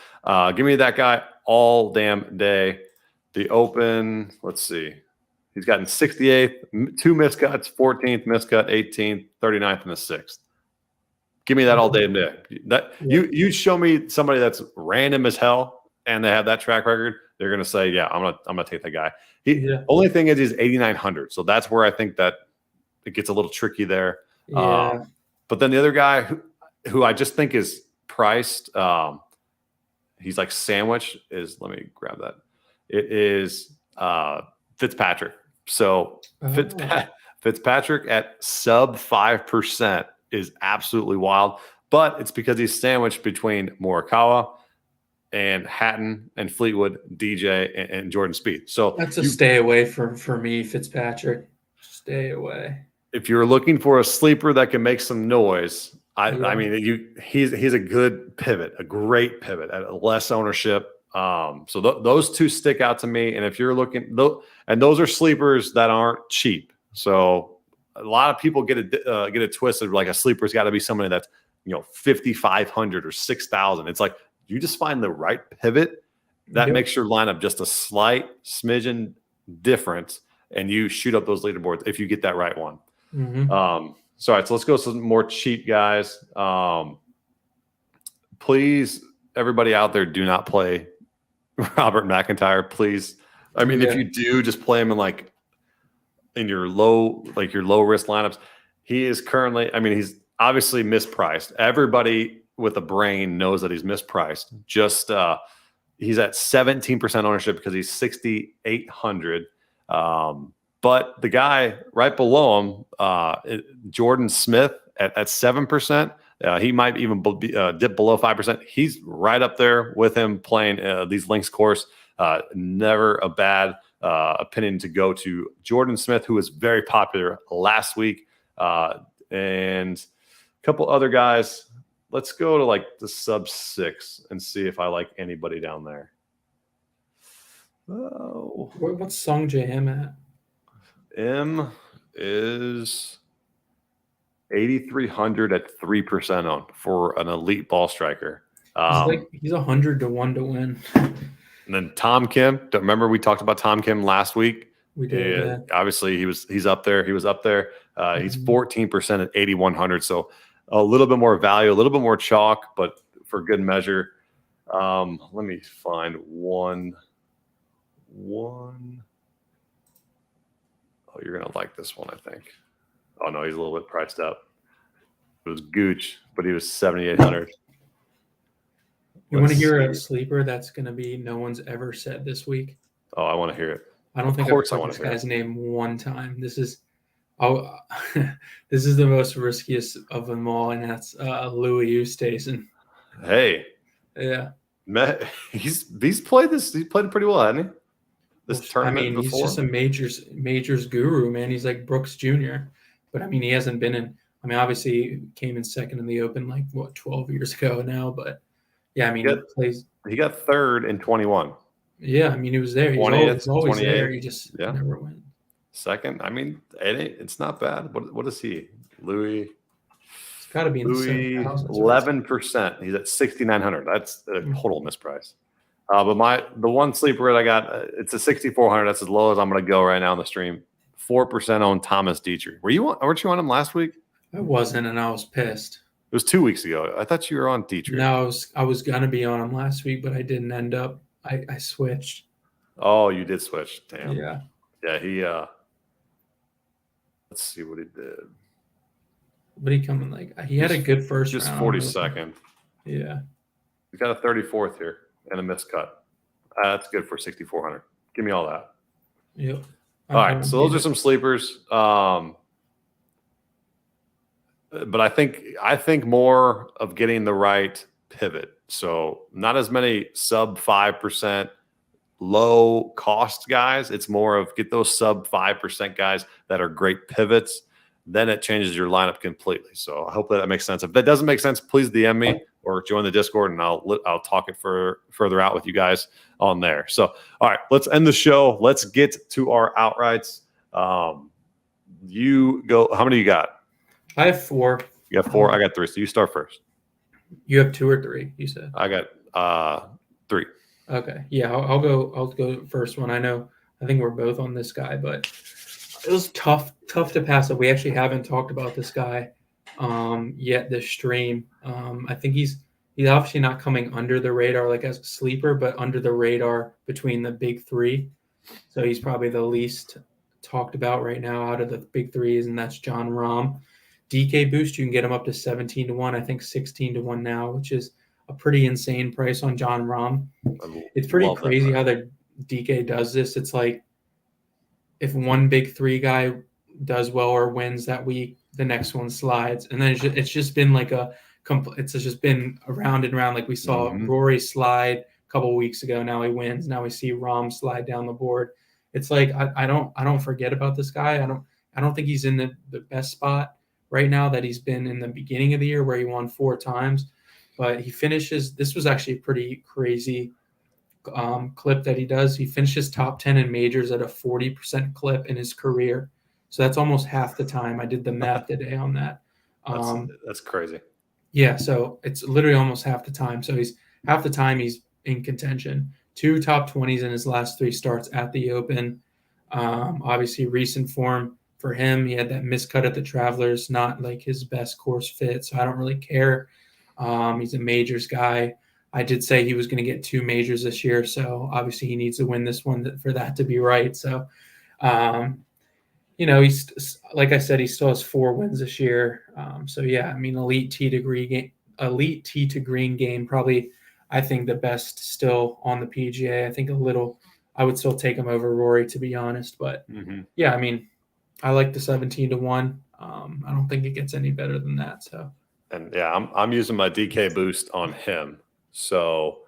give me that guy all damn day. The Open, let's see. He's gotten 68th, 2 miscuts, 14th miscut, 18th, 39th, and the 6th. Give me that all day and day. You show me somebody that's random as hell and they have that track record, they're gonna say, yeah, I'm gonna take that guy. Only thing is he's 8,900, so that's where I think that it gets a little tricky there. Yeah. But then the other guy who I just think is priced, he's like sandwich is. Let me grab that. It is Fitzpatrick. So Fitzpatrick at sub 5% is absolutely wild, but it's because he's sandwiched between Morikawa and Hatton and Fleetwood, DJ and Jordan Spieth. So that's a stay away for me, Fitzpatrick. Stay away. If you're looking for a sleeper that can make some noise, I mean, he's a good pivot, a great pivot at less ownership. So those 2 stick out to me. And if you're looking, and those are sleepers that aren't cheap. So a lot of people get it twisted. Like a sleeper's got to be somebody that's 5,500 or 6,000. It's like you just find the right pivot that makes your lineup just a slight smidgen different, and you shoot up those leaderboards if you get that right one. Mm-hmm. So, all right, so let's go with some more cheap guys. Please, everybody out there, do not play Robert McIntyre, please. I mean, if you do, just play him in your low risk lineups. He is currently, I mean, he's obviously mispriced. Everybody with a brain knows that he's mispriced. Just he's at 17% ownership because he's 6,800. But the guy right below him, Jordan Smith at 7%. He might even dip below 5%. He's right up there with him playing these links course. Never a bad opinion to go to. Jordan Smith, who was very popular last week, and a couple other guys. Let's go to like the sub 6 and see if I like anybody down there. Oh, what's Song J M at? M is 8,300 at 3% on for an elite ball striker. He's 100 to 1 to win. And then Tom Kim. Remember we talked about Tom Kim last week? We did. Yeah. Obviously, he's up there. He was up there. He's 14% at 8,100. So a little bit more value, a little bit more chalk, but for good measure. Let me find one. Oh, you're gonna like this one, I think. Oh no, he's a little bit priced up. It was Gooch, but he was 7,800. You want to hear a sleeper that's going to be no one's ever said this week? Oh, I want to hear it. I don't think I've heard this guy's name one time. This is the most riskiest of them all, and that's Louis Oosthuizen. Hey, yeah, he's played this. He played it pretty well, hasn't he? This tournament before. He's just a majors guru, man. He's like Brooks Jr. But I mean, he hasn't been in. I mean, obviously, he came in second in the Open 12 years ago now. But yeah, I mean, he got third in 21. Yeah, I mean, he was there. He's always there. He just never wins. Second, I mean, it's not bad. What is he? Louis. It's got to be in Louis, 11%. He's at 6,900. That's a total misprice. But the one sleeper that I got, it's a 6,400. That's as low as I'm going to go right now on the stream. 4% on Thomas Dietrich. Weren't you on him last week? I wasn't, and I was pissed. It was 2 weeks ago. I thought you were on Dietrich. No, I was going to be on him last week, but I didn't end up. I switched. Oh, you did switch. Damn. Yeah. Yeah, he let's see what he did. What did he come in like? He had a good first round. Just 42nd. Yeah. He's got a 34th here and a missed cut. That's good for 6,400. Give me all that. Yep. All right, so those are some sleepers. But I think more of getting the right pivot. So not as many sub 5% low cost guys. It's more of get those sub 5% guys that are great pivots. Then it changes your lineup completely. So I hope that makes sense. If that doesn't make sense, please DM me or join the Discord, and I'll talk it further out with you guys on there. So all right, let's end the show. Let's get to our outrights. You go. How many you got? I have 4. You got 4. I got 3. So you start first. You have 2 or 3. You said. I got 3. Okay. Yeah, I'll go first one. I think we're both on this guy, but it was tough to pass up. We actually haven't talked about this guy yet this stream. I think he's obviously not coming under the radar like as a sleeper, but under the radar between the big 3. So he's probably the least talked about right now out of the big 3s, and that's Jon Rahm. DK boost, you can get him up to 17 to 1. I think 16 to 1 now, which is a pretty insane price on Jon Rahm. It's pretty crazy how the DK does this. It's like if one big 3 guy does well or wins that week, the next one slides, and then it's just been like it's just been around and around. Like we saw Rory slide a couple weeks ago. Now he wins. Now we see Rahm slide down the board. It's like I don't forget about this guy. I don't think he's in the best spot right now that he's been in the beginning of the year where he won 4 times. But he finishes – this was actually a pretty crazy clip that he does. He finishes top 10 in majors at a 40% clip in his career. So that's almost half the time. I did the math today on that. That's crazy. Yeah, so it's literally almost half the time. So half the time he's in contention. 2 top 20s in his last 3 starts at the Open. Obviously, recent form, for him. He had that miscut at the Travelers, not like his best course fit. So I don't really care. He's a majors guy. I did say he was going to get 2 majors this year. So obviously he needs to win this one for that to be right. So, he's, like I said, he still has 4 wins this year. So yeah, I mean, elite tee to green game, probably, I think the best still on the PGA. I think I would still take him over Rory, to be honest. But yeah, I mean, I like the 17-1. I don't think it gets any better than that. So, and yeah, I'm using my DK boost on him. So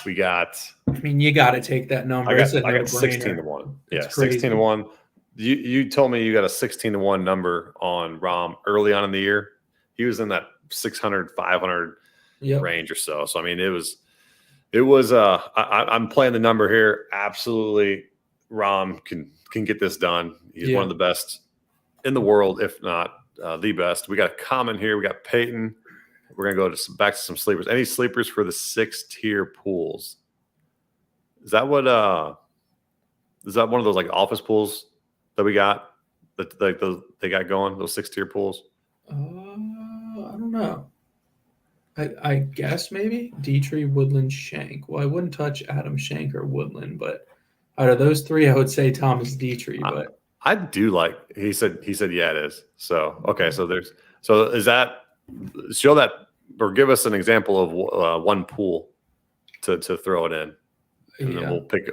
we got. I mean, you got to take that number. I got 16-1. Yeah, 16-1. You told me you got a 16-1 number on Rahm early on in the year. He was in that 600, 500 range or so. So I mean, it was. I'm playing the number here. Absolutely, Rahm can get this done. He's one of the best in the world, if not the best. We got a comment here. We got Peyton. We're gonna go back to some sleepers. Any sleepers for the 6-tier pools? Is that what? Is that one of those like office pools that we got? That like they got going, those 6-tier pools? I don't know. I guess maybe Dietrich, Woodland, Shank. Well, I wouldn't touch Adam Shank or Woodland, but out of those 3, I would say Thomas Dietrich. But I do like. He said yeah, it is. So okay, so is that show that or give us an example of one pool to throw it in, and then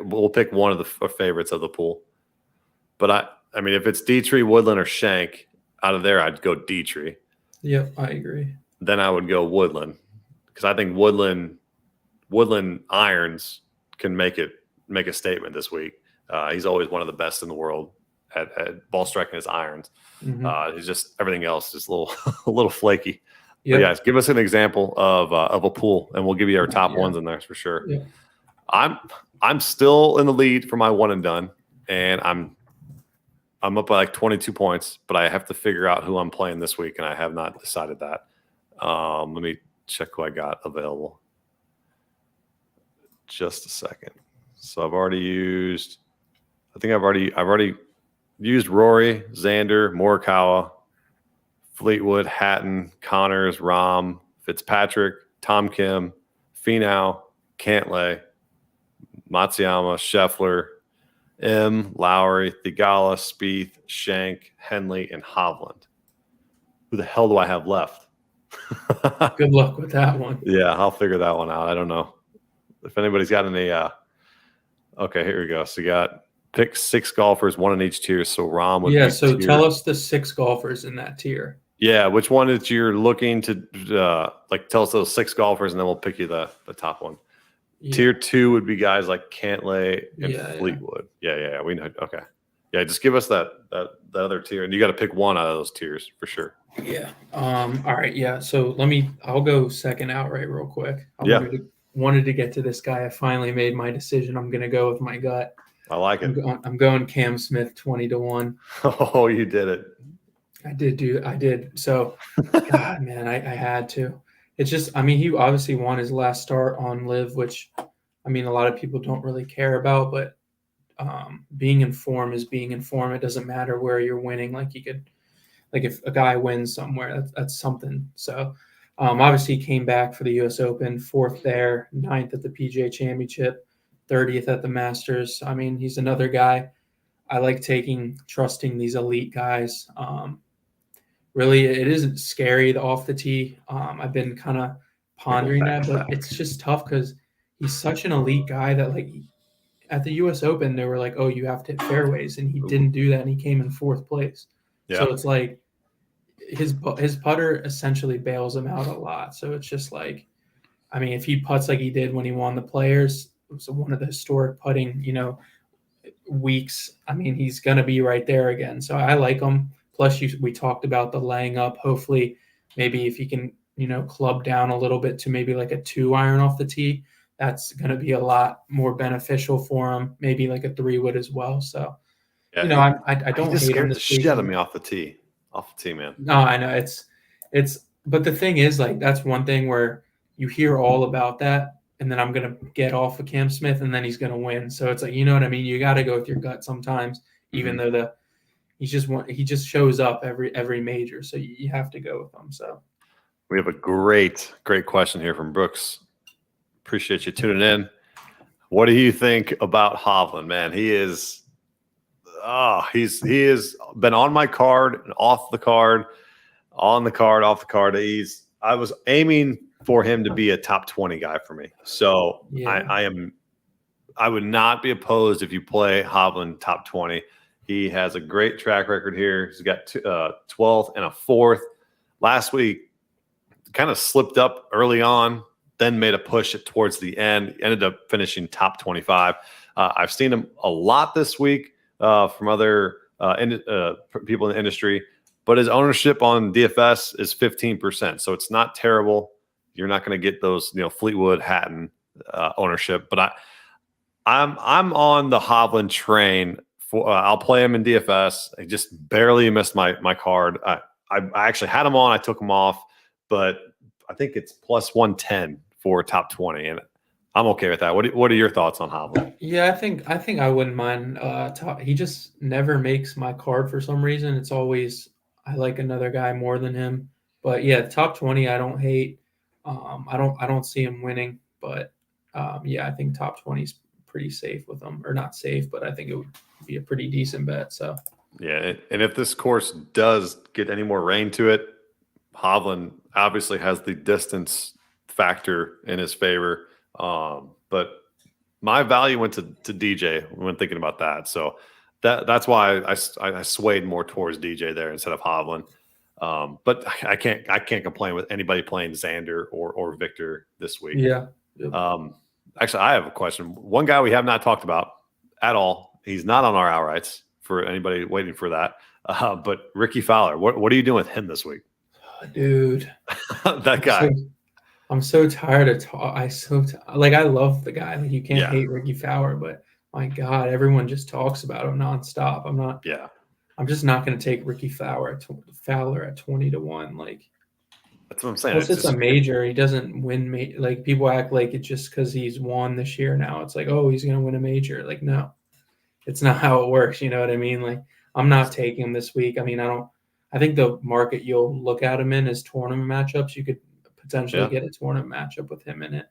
we'll pick one of the favorites of the pool. But I mean, if it's Dietrich, Woodland, or Shank, out of there, I'd go Dietrich. Yep, I agree. Then I would go Woodland because I think Woodland irons can make a statement this week. He's always one of the best in the world at ball striking his irons. He's just everything else is a little flaky. Yep. Yeah, give us an example of a pool, and we'll give you our top ones in there for sure. Yeah. I'm still in the lead for my one and done, and I'm up by like 22 points, but I have to figure out who I'm playing this week, and I have not decided that. Let me check who I got available. Just a second. So I've already used used Rory, Xander, Morikawa, Fleetwood, Hatton, Connors, Rahm, Fitzpatrick, Tom Kim, Finau, Cantlay, Matsuyama, Scheffler, Lowry, Thigala, Spieth, Shank, Henley, and Hovland. Who the hell do I have left? Good luck with that one. Yeah, I'll figure that one out. I don't know if anybody's got any. Okay, here we go. So you got pick 6 golfers, 1 in each tier. So Rahm would be so tell us the 6 golfers in that tier. Yeah, which one is you're looking to tell us those 6 golfers, and then we'll pick you the top one. Yeah. Tier 2 would be guys like Cantlay and Fleetwood. Yeah. We know. Okay. Yeah, just give us that other tier, and you got to pick one out of those tiers for sure. Yeah. All right. Yeah. So I'll go second outright real quick. I wanted to get to this guy. I finally made my decision. I'm going to go with my gut. I like it. I'm going Cam Smith 20-1. Oh, you did it. I did. So, God, man, I had to. It's just, I mean, he obviously won his last start on LIV, which, I mean, a lot of people don't really care about, but being in form is being in form. It doesn't matter where you're winning. Like if a guy wins somewhere, that's something. So obviously he came back for the U.S. Open, 4th there, 9th at the PGA Championship, 30th at the Masters. I mean, he's another guy. I like trusting these elite guys. Really, it isn't scary off the tee. I've been kind of pondering that, but it's just tough because he's such an elite guy that like at the U.S. Open, they were like, oh, you have to hit fairways, and he didn't do that, and he came in 4th place. Yeah. So it's like his putter essentially bails him out a lot. So it's just like, I mean, if he putts like he did when he won the Players, it was one of the historic putting, weeks. I mean, he's going to be right there again. So I like him. Plus, we talked about the laying up. Hopefully, maybe if he can, club down a little bit to maybe like a 2-iron off the tee, that's going to be a lot more beneficial for him. Maybe like a 3-wood as well. So, yeah, I don't hate him. The shit out of me off the tee, man. No, I know it's. But the thing is, like, that's one thing where you hear all about that. And then I'm going to get off of Cam Smith, and then he's going to win. So it's like, you know what I mean? You got to go with your gut sometimes, even though he just shows up every major, so you have to go with him. So we have a great question here from Brooks. Appreciate you tuning in. What do you think about Hovland, man? He is been on my card and off the card, on the card, off the card. I was aiming for him to be a top 20 guy for me. So yeah. I would not be opposed if you play Hovland top 20. He has a great track record here. He's got 12th and a 4th. Last week, kind of slipped up early on, then made a push towards the end. Ended up finishing top 25. I've seen him a lot this week from other people in the industry, but his ownership on DFS is 15%, so it's not terrible. You're not going to get those, Fleetwood, Hatton ownership, but I'm on the Hovland train. I'll play him in DFS. I just barely missed my card. I actually had him on. I took him off, but I think it's plus 110 for top 20, and I'm okay with that. What are your thoughts on Hovland? Yeah, I think I wouldn't mind. He just never makes my card for some reason. It's always I like another guy more than him. But yeah, top 20 I don't hate. I don't see him winning, but yeah, I think top 20 is pretty safe with him, or not safe, but I think it would be a pretty decent bet. So yeah, and if this course does get any more rain to it, Hovland obviously has the distance factor in his favor. But my value went to DJ when thinking about that. So that's why I swayed more towards DJ there instead of Hovland. But I can't complain with anybody playing Xander or Victor this week. Yeah. Yep. Actually, I have a question. One guy we have not talked about at all. He's not on our outrights for anybody waiting for that. But Ricky Fowler, what are you doing with him this week? Dude, that guy. I'm so tired of I love the guy. Like, you can't hate Ricky Fowler, but my God, everyone just talks about him nonstop. I'm just not going to take Ricky Fowler at 20-1. Like, that's what I'm saying. It's a major. He doesn't win. Like, people act like it's just because he's won this year. Now it's like, oh, he's going to win a major. Like, no, it's not how it works. You know what I mean? Like, I'm not taking him this week. I mean, I think the market you'll look at him in is tournament matchups. You could potentially get a tournament matchup with him in it,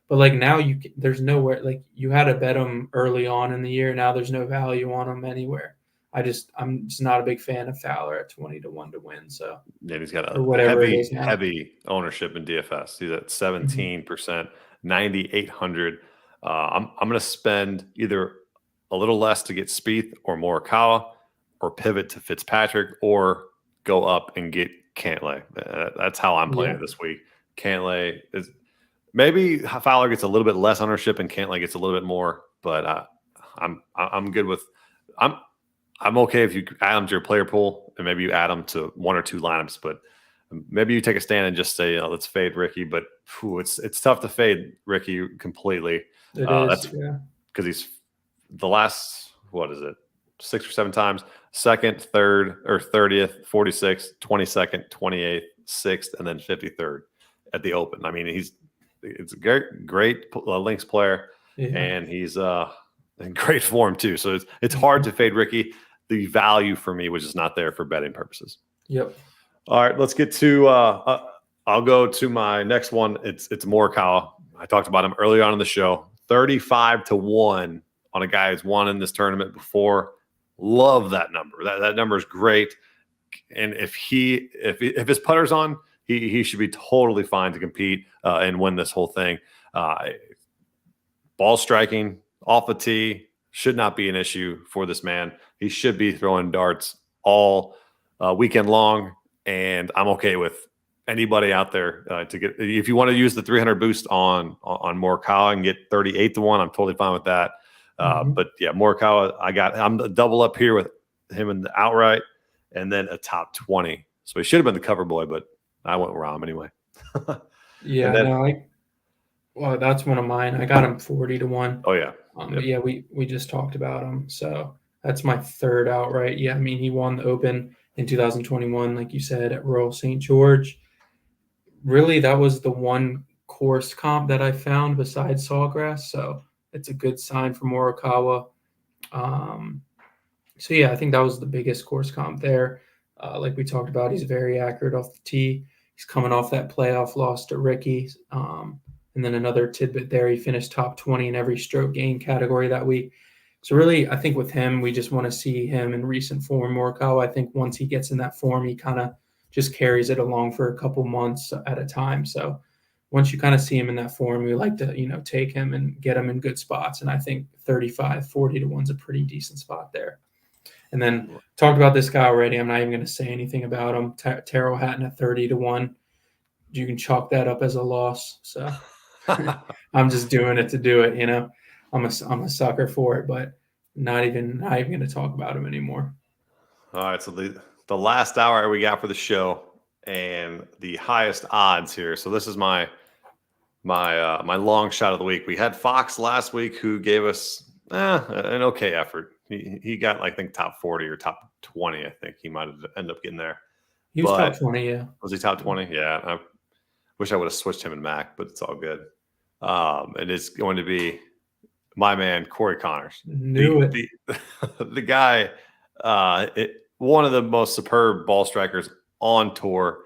but like now there's nowhere. Like, you had to bet him early on in the year. Now there's no value on him anywhere. I'm just not a big fan of Fowler at 20-1 to win. So yeah, he's got a heavy ownership in DFS. He's at 17%, 9,800. I'm going to spend either a little less to get Spieth or Morikawa, or pivot to Fitzpatrick, or go up and get Cantlay. That's how I'm playing it this week. Cantlay is maybe Fowler gets a little bit less ownership and Cantlay gets a little bit more, but I'm good with I'm okay if you add them to your player pool and maybe you add them to one or two lineups, but maybe you take a stand and just say, let's fade Ricky. But it's tough to fade Ricky completely. That's because he's the last 6 or 7 times, 2nd, 3rd, or 30th, 46th, 22nd, 28th, 6th, and then 53rd at the Open. I mean, it's a great links player, and he's in great form too. So it's hard to fade Ricky. The value for me was just not there for betting purposes. Yep. All right, let's get to. I'll go to my next one. It's Morikawa. I talked about him earlier on in the show. 35-1 on a guy who's won in this tournament before. Love that number. That number is great. And if his putter's on, he should be totally fine to compete and win this whole thing. Ball striking off the tee should not be an issue for this man. He should be throwing darts all weekend long, and I'm okay with anybody out there to get. If you want to use the 300 boost on Morikawa and get 38-1, I'm totally fine with that. But yeah, Morikawa, I'm a double up here with him in the outright, and then a top 20. So he should have been the cover boy, but I went wrong anyway. Well, that's one of mine. I got him 40-1. Oh yeah. But yeah, we just talked about him. So that's my third outright. Yeah, I mean, he won the Open in 2021, like you said, at Royal St. George. Really, that was the one course comp that I found besides Sawgrass. So it's a good sign for Morikawa. So yeah, I think that was the biggest course comp there. Like we talked about, he's very accurate off the tee. He's coming off that playoff loss to Ricky. And then another tidbit there, he finished top 20 in every stroke gain category that week. So really, I think with him, we just want to see him in recent form work out. I think once he gets in that form, he kind of just carries it along for a couple months at a time. So once you kind of see him in that form, we like to, take him and get him in good spots. And I think 35, 40 to 1's a pretty decent spot there. And then talked about this guy already. I'm not even going to say anything about him. Tyrrell Hatton at 30 to 1. You can chalk that up as a loss. So I'm just doing it to do it. I'm a sucker for it, but not even going to talk about him anymore. All right. So the last hour we got for the show and the highest odds here. So this is my long shot of the week. We had Fox last week who gave us an okay effort. He got, I think, top 40 or top 20. I think he might have ended up getting there. He was top 20, yeah. Was he top 20? Yeah. I wish I would have switched him and Mac, but it's all good. It is going to be my man, Corey Connors. The guy, one of the most superb ball strikers on tour.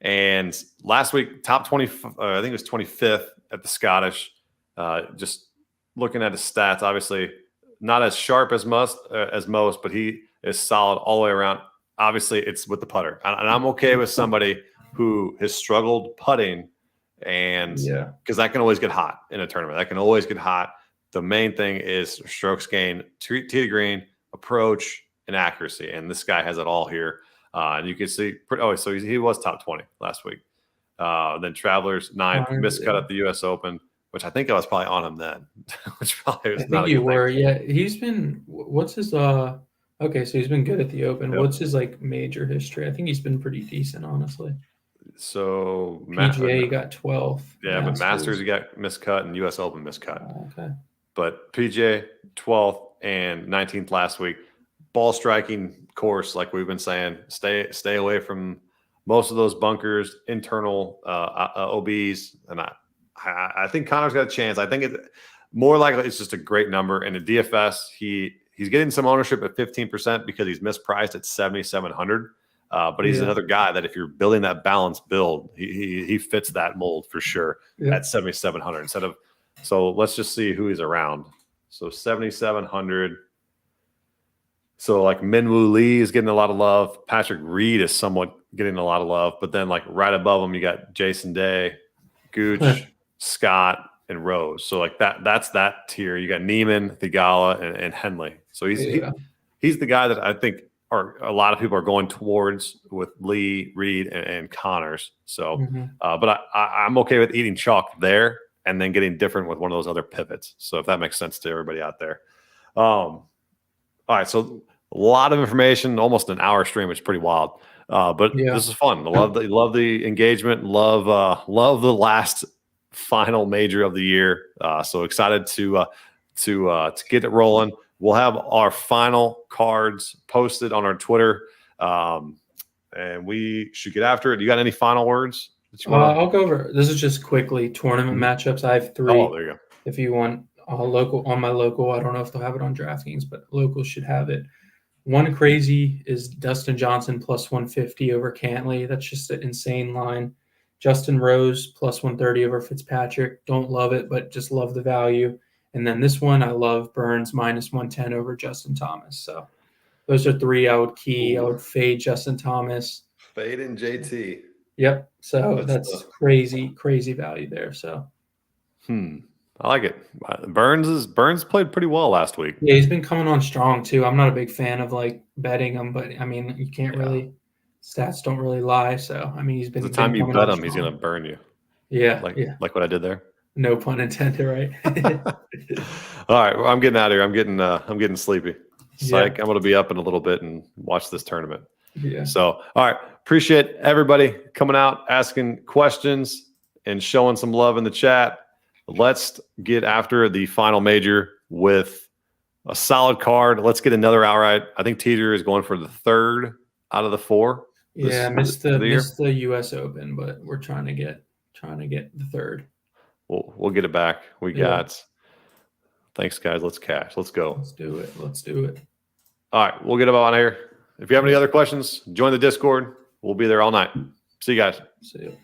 And last week, top 20, I think it was 25th at the Scottish. Just looking at his stats, obviously not as sharp as most, but he is solid all the way around. Obviously, it's with the putter. And I'm okay with somebody who has struggled putting, and because that can always get hot in a tournament. That can always get hot. The main thing is strokes gained, tee to green, approach, and accuracy. And this guy has it all here. And you can see, so he was top 20 last week. Then Travelers 9th, miscut at the U.S. Open, which I think I was probably on him then. Which probably was not a good thing. You were, yeah. He's been, what's his, okay, so he's been good at the Open. Yep. What's his, major history? I think he's been pretty decent, honestly. So PGA, he got 12th. Yeah, Masters. But Masters, he got miscut, and U.S. Open miscut. Okay. But PGA, 12th and 19th last week. Ball striking course, like we've been saying, stay away from most of those bunkers, internal OBs, and I think Connor's got a chance. I think more likely it's just a great number. And the DFS, he's getting some ownership at 15% because he's mispriced at 7,700. But he's another guy that if you're building that balanced build, he fits that mold for sure at 7,700 instead of. So let's just see who he's around. So 7,700. So Minwoo Lee is getting a lot of love. Patrick Reed is somewhat getting a lot of love. But then right above him, you got Jason Day, Gooch, Scott, and Rose. So that's that tier. You got Neiman, Thigala, and Henley. So he's the guy that I think a lot of people are going towards with Lee, Reed, and Connors. So, but I'm okay with eating chalk there and then getting different with one of those other pivots. So if that makes sense to everybody out there. All right, so a lot of information, almost an hour stream, which is pretty wild. But this is fun. I love the engagement. Love the last final major of the year. So excited to get it rolling. We'll have our final cards posted on our Twitter, and we should get after it. You got any final words? I'll go over. This is just quickly tournament matchups. I have 3. Oh, there you go. If you want local on my local, I don't know if they'll have it on DraftKings, but local should have it. One crazy is Dustin Johnson plus 150 over Cantley. That's just an insane line. Justin Rose plus 130 over Fitzpatrick. Don't love it, but just love the value. And then this one, I love Burns minus 110 over Justin Thomas. So those are 3 I would key. I would fade Justin Thomas. Fade in JT. Yep. So that's crazy value there. So. I like it. Burns played pretty well last week. Yeah, he's been coming on strong too. I'm not a big fan of betting him, but I mean, you can't really. Stats don't really lie. So I mean, he's been. The time you bet him, he's gonna burn you. Yeah, like what I did there. No pun intended, right? All right, well, I'm getting out of here. I'm getting sleepy. Psych. I'm gonna be up in a little bit and watch this tournament. Yeah. So, all right, appreciate everybody coming out, asking questions, and showing some love in the chat. Let's get after the final major with a solid card. Let's get another outright. I think Teeter is going for the 3rd out of the 4. Yeah, missed the U.S. Open, but we're trying to get the 3rd. We'll get it back. We got. Thanks, guys. Let's cash. Let's go. Let's do it. All right, we'll get them on here. If you have any other questions, join the Discord. We'll be there all night. See you guys. See you.